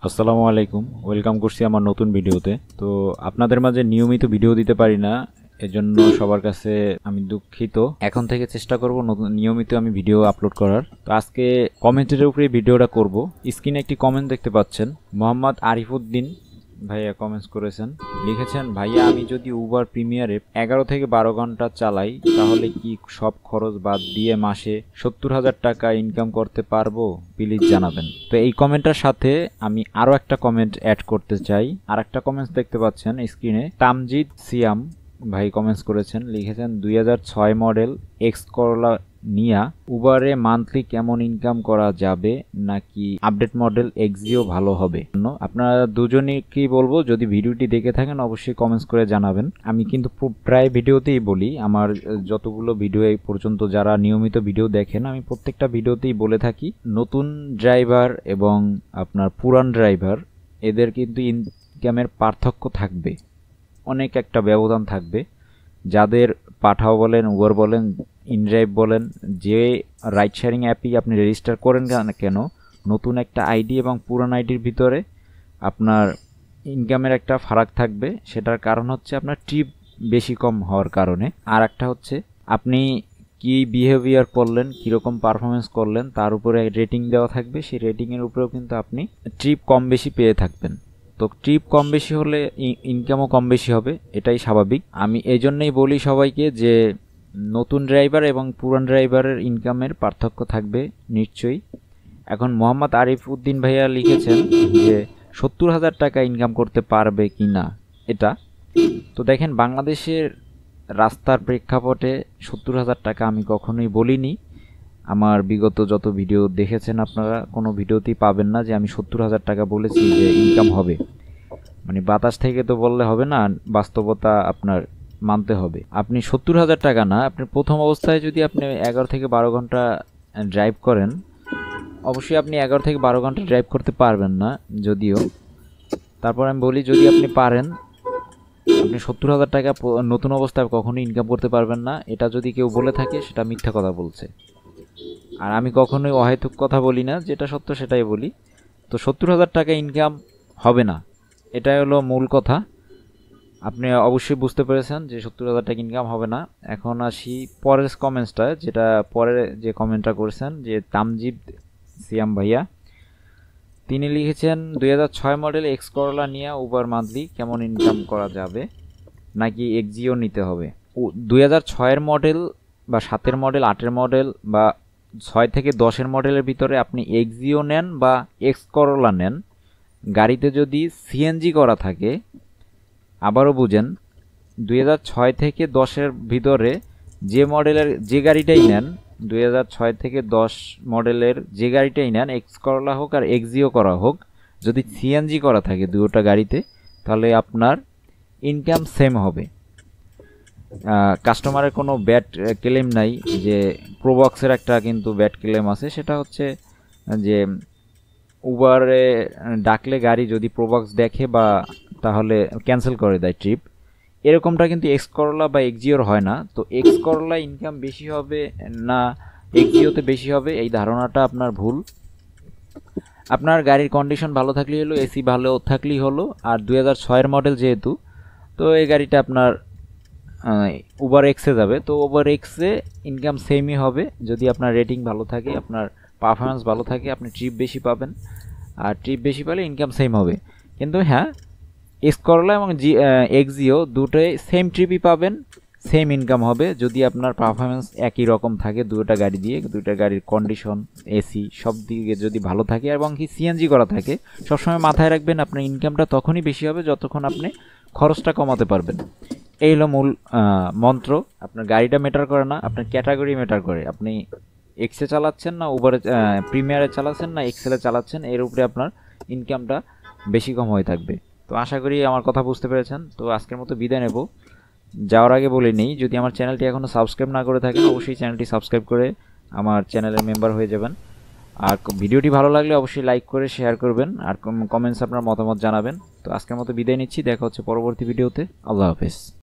আসসালামু আলাইকুম, ওয়েলকাম করছি আমার নতুন ভিডিওতে। তো আপনাদের মাঝে নিয়মিত ভিডিও দিতে পারি না, এজন্য সবার কাছে আমি দুঃখিত। এখন থেকে চেষ্টা করব নিয়মিত আমি ভিডিও আপলোড করার। তো আজকে কমেন্টের উপরে ভিডিওটা করব। স্ক্রিনে একটি কমেন্ট দেখতে পাচ্ছেন, মোহাম্মদ আরিফউদ্দিন ভাইয়া কমেন্টস করেছেন, লিখেছেন, ভাইয়া আমি যদি উবার প্রিমিয়ারে 11 থেকে 12 ঘন্টা চালাই তাহলে কি সব খরচ বাদ দিয়ে মাসে 70,000 টাকা ইনকাম করতে পারবো? প্লিজ জানাবেন। তো এই কমেন্টটার সাথে আমি আরও একটা কমেন্ট অ্যাড করতে চাই। আর একটা কমেন্টস দেখতে পাচ্ছেন স্ক্রিনে, তামজিদ সিয়াম ভাই কমেন্টস করেছেন, লিখেছেন 2006 মডেল এক্স করলা নিয়া উবারে মান্থলি কেমন ইনকাম করা যাবে, নাকি আপডেট মডেল এক্সিও ভালো হবে? আপনারা দুজনই কি বলবো, যদি ভিডিওটি দেখে থাকেন অবশ্যই কমেন্টস করে জানাবেন। আমি কিন্তু প্রায় ভিডিওতেই বলি, আমার যতগুলো ভিডিও এই পর্যন্ত যারা নিয়মিত ভিডিও দেখেন আমি প্রত্যেকটা ভিডিওতেই বলে থাকি, নতুন ড্রাইভার এবং আপনার পুরান ড্রাইভার এদের কিন্তু ইনকামের পার্থক্য থাকবে, অনেক একটা ব্যবধান থাকবে। যাদের পাঠাও বলেন, উবার বলেন, ইনড্রাইভ বলেন, যে রাইড শেয়ারিং অ্যাপই আপনি রেজিস্টার করেন না কেন, নতুন একটা আইডি এবং পুরান আইডির ভিতরে আপনার ইনকামের একটা ফারাক থাকবে। সেটার কারণ হচ্ছে আপনার ট্রিপ বেশি কম হওয়ার কারণে। আর একটা হচ্ছে আপনি কি বিহেভিয়ার করলেন, কীরকম পারফরমেন্স করলেন তার উপরে রেটিং দেওয়া থাকবে। সেই রেটিংয়ের উপরেও কিন্তু আপনি ট্রিপ কম বেশি পেয়ে থাকবেন। তো ট্রিপ কম বেশি হলে ইনকামও কম বেশি হবে, এটাই স্বাভাবিক। আমি এই জন্যই বলি সবাইকে যে নতুন ড্রাইভার এবং পুরান ড্রাইভারের ইনকামের পার্থক্য থাকবে নিশ্চয়ই। এখন মোহাম্মদ আরিফউদ্দিন ভাইয়া লিখেছেন যে 70,000 টাকা ইনকাম করতে পারবে কি না এটা। তো দেখেন, বাংলাদেশের রাস্তার প্রেক্ষাপটে 70,000 টাকা আমি কখনোই বলিনি। আমার বিগত যত ভিডিও দেখেছেন আপনারা, কোনো ভিডিওতেই পাবেন না যে আমি 70,000 টাকা বলেছি যে ইনকাম হবে। মানে বাতাস থেকে তো বললে হবে না, বাস্তবতা আপনার মানতে হবে। আপনি 70,000 টাকা না, আপনি প্রথম অবস্থায় যদি আপনি 11 থেকে 12 ঘন্টা ড্রাইভ করেন, অবশ্যই আপনি 11 থেকে 12 ঘন্টা ড্রাইভ করতে পারবেন না যদিও। তারপর আমি বলি, যদি আপনি পারেন, আপনি 70,000 টাকা নতুন অবস্থায় কখনোই ইনকাম করতে পারবেন না। এটা যদি কেউ বলে থাকে সেটা মিথ্যা কথা বলছে। আর আমি কখনোই অহেতুক কথা বলি না, যেটা সত্য সেটাই বলি। তো 70,000 টাকা ইনকাম হবে না, এটাই হলো মূল কথা। আপনি অবশ্যই বুঝতে পেরেছেন যে 70,000 টাকা ইনকাম হবে না। এখন আসি পরের কমেন্টসটা, যেটা পরে যে কমেন্টটা করেছেন যে তামজিদ সিয়াম ভাইয়া, তিনি লিখেছেন 2006 মডেল এক্স করলা নিয়ে উবার মান্থলি কেমন ইনকাম করা যাবে, নাকি এক্সিও নিতে হবে? 2006-এর মডেল বা 7-এর মডেল, 8-এর মডেল বা 6 থেকে 10-এর মডেলের ভিতরে আপনি এক্সিও নেন বা এক্স করলা নেন, গাড়িতে যদি সিএনজি করা থাকে, আবারও বুঝেন, 2006 থেকে 10-এর ভিতরে যে মডেলের যে গাড়িটাই নেন, 2006 থেকে 10 মডেলের যে গাড়িটাই নেন, এক্স করলা হোক আর এক্সিও করা হোক, যদি সিএনজি করা থাকে দুটোটা গাড়িতে, তাহলে আপনার ইনকাম সেম হবে। কাস্টমারের কোনো ব্যাড ক্লেম নাই। যে প্রোবক্সের একটা কিন্তু ব্যাড ক্লেম আছে, সেটা হচ্ছে যে উবারে ডাকলে গাড়ি যদি প্রোবক্স দেখে বা তাহলে ক্যান্সেল করে দেয় ট্রিপ। এরকমটা কিন্তু এক্স করলা বা এক্সিওর হয় না। তো এক্স করলা ইনকাম বেশি হবে না এক্সিওতে বেশি হবে, এই ধারণাটা আপনার ভুল। আপনার গাড়ির কন্ডিশন ভালো থাকলেই হলো, এসি ভালো থাকলেই হলো। আর 2006-এর মডেল যেহেতু, তো এই গাড়িটা আপনার উবার এক্সে যাবে। তো উবার এক্সে ইনকাম সেমই হবে। যদি আপনার রেটিং ভালো থাকে, আপনার পারফরমেন্স ভালো থাকে, আপনি ট্রিপ বেশি পাবেন। আর ট্রিপ বেশি পেলে ইনকাম সেম হবে। কিন্তু হ্যাঁ, এক্স করলা এবং এক্সিও দুটোই সেম ট্রিপই পাবেন, সেম ইনকাম হবে যদি আপনার পারফরমেন্স একই রকম থাকে। দুটো গাড়ি দিয়ে, দুটো গাড়ির কন্ডিশন, এসি সব দিকে যদি ভালো থাকে এবং কি সিএনজি করা থাকে, সবসময় মাথায় রাখবেন আপনার ইনকামটা তখনই বেশি হবে যতক্ষণ আপনি খরচটা কমাতে পারবেন। এই হলো মূল মন্ত্র। আপনার গাড়িটা ম্যাটার করে না, আপনার ক্যাটাগরি ম্যাটার করে। আপনি এক্সে চালাচ্ছেন না উবারে প্রিমিয়ারে চালাচ্ছেন না এক্সেলে চালাচ্ছেন, এর উপরে আপনার ইনকামটা বেশি কম হয়ে থাকবে। তো আশা করি আমার কথা বুঝতে পেরেছেন। তো আজকের মতো বিদায় নেব। যাওয়ার আগে বলে নেই, যদি আমার চ্যানেলটি এখনও সাবস্ক্রাইব না করে থাকেন অবশ্যই চ্যানেলটি সাবস্ক্রাইব করে আমার চ্যানেলের মেম্বার হয়ে যাবেন। আর ভিডিওটি ভালো লাগলে অবশ্যই লাইক করে শেয়ার করবেন, আর কমেন্টস আপনার মতামত জানাবেন। তো আজকের মতো বিদায় নিচ্ছি, দেখা হচ্ছে পরবর্তী ভিডিওতে। আল্লাহ হাফেজ।